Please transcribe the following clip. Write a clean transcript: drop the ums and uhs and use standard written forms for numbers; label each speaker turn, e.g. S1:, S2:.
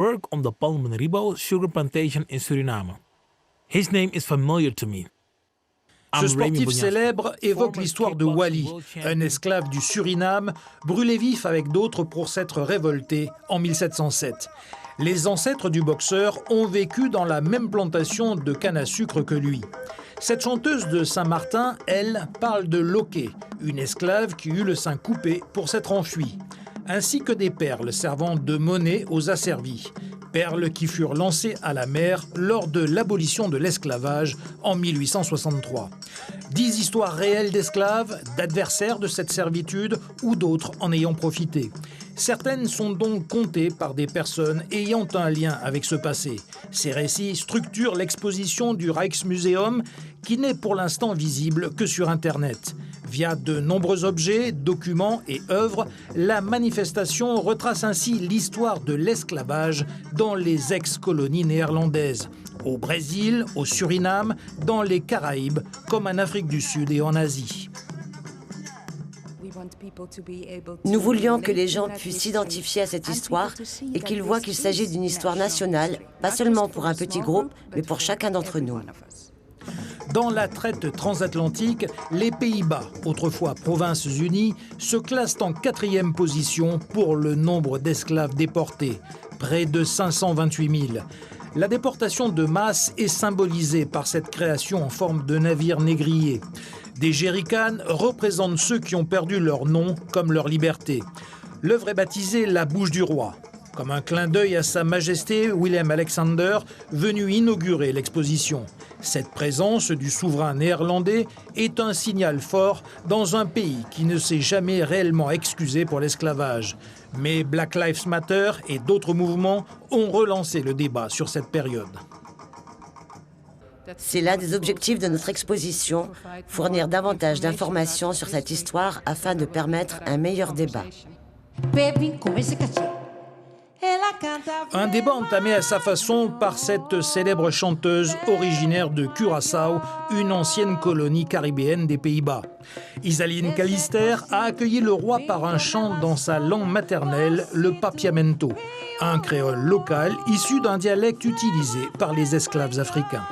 S1: work on the Palmaribo sugar plantation in Suriname. His name is familiar to me.
S2: Ce sportif célèbre évoque l'histoire de Wally, un esclave du Suriname, brûlé vif avec d'autres pour s'être révolté en 1707. Les ancêtres du boxeur ont vécu dans la même plantation de canne à sucre que lui. Cette chanteuse de Saint-Martin, elle, parle de Loquet, une esclave qui eut le sein coupé pour s'être enfuie, ainsi que des perles servant de monnaie aux asservis. Perles qui furent lancées à la mer lors de l'abolition de l'esclavage en 1863. 10 histoires réelles d'esclaves, d'adversaires de cette servitude ou d'autres en ayant profité. Certaines sont donc contées par des personnes ayant un lien avec ce passé. Ces récits structurent l'exposition du Rijksmuseum qui n'est pour l'instant visible que sur Internet. Via de nombreux objets, documents et œuvres, la manifestation retrace ainsi l'histoire de l'esclavage dans les ex-colonies néerlandaises, au Brésil, au Suriname, dans les Caraïbes, comme en Afrique du Sud et en Asie.
S3: Nous voulions que les gens puissent s'identifier à cette histoire et qu'ils voient qu'il s'agit d'une histoire nationale, pas seulement pour un petit groupe, mais pour chacun d'entre nous.
S2: Dans la traite transatlantique, les Pays-Bas, autrefois provinces unies, se classent en 4e position pour le nombre d'esclaves déportés, près de 528 000. La déportation de masse est symbolisée par cette création en forme de navires négriers. Des jerrycans représentent ceux qui ont perdu leur nom comme leur liberté. L'œuvre est baptisée La Bouche du Roi, comme un clin d'œil à Sa Majesté Willem Alexander, venu inaugurer l'exposition. Cette présence du souverain néerlandais est un signal fort dans un pays qui ne s'est jamais réellement excusé pour l'esclavage. Mais Black Lives Matter et d'autres mouvements ont relancé le débat sur cette période.
S3: C'est l'un des objectifs de notre exposition, fournir davantage d'informations sur cette histoire afin de permettre un meilleur débat.
S2: Un débat entamé à sa façon par cette célèbre chanteuse originaire de Curaçao, une ancienne colonie caribéenne des Pays-Bas. Isaline Callister a accueilli le roi par un chant dans sa langue maternelle, le papiamento, un créole local issu d'un dialecte utilisé par les esclaves africains.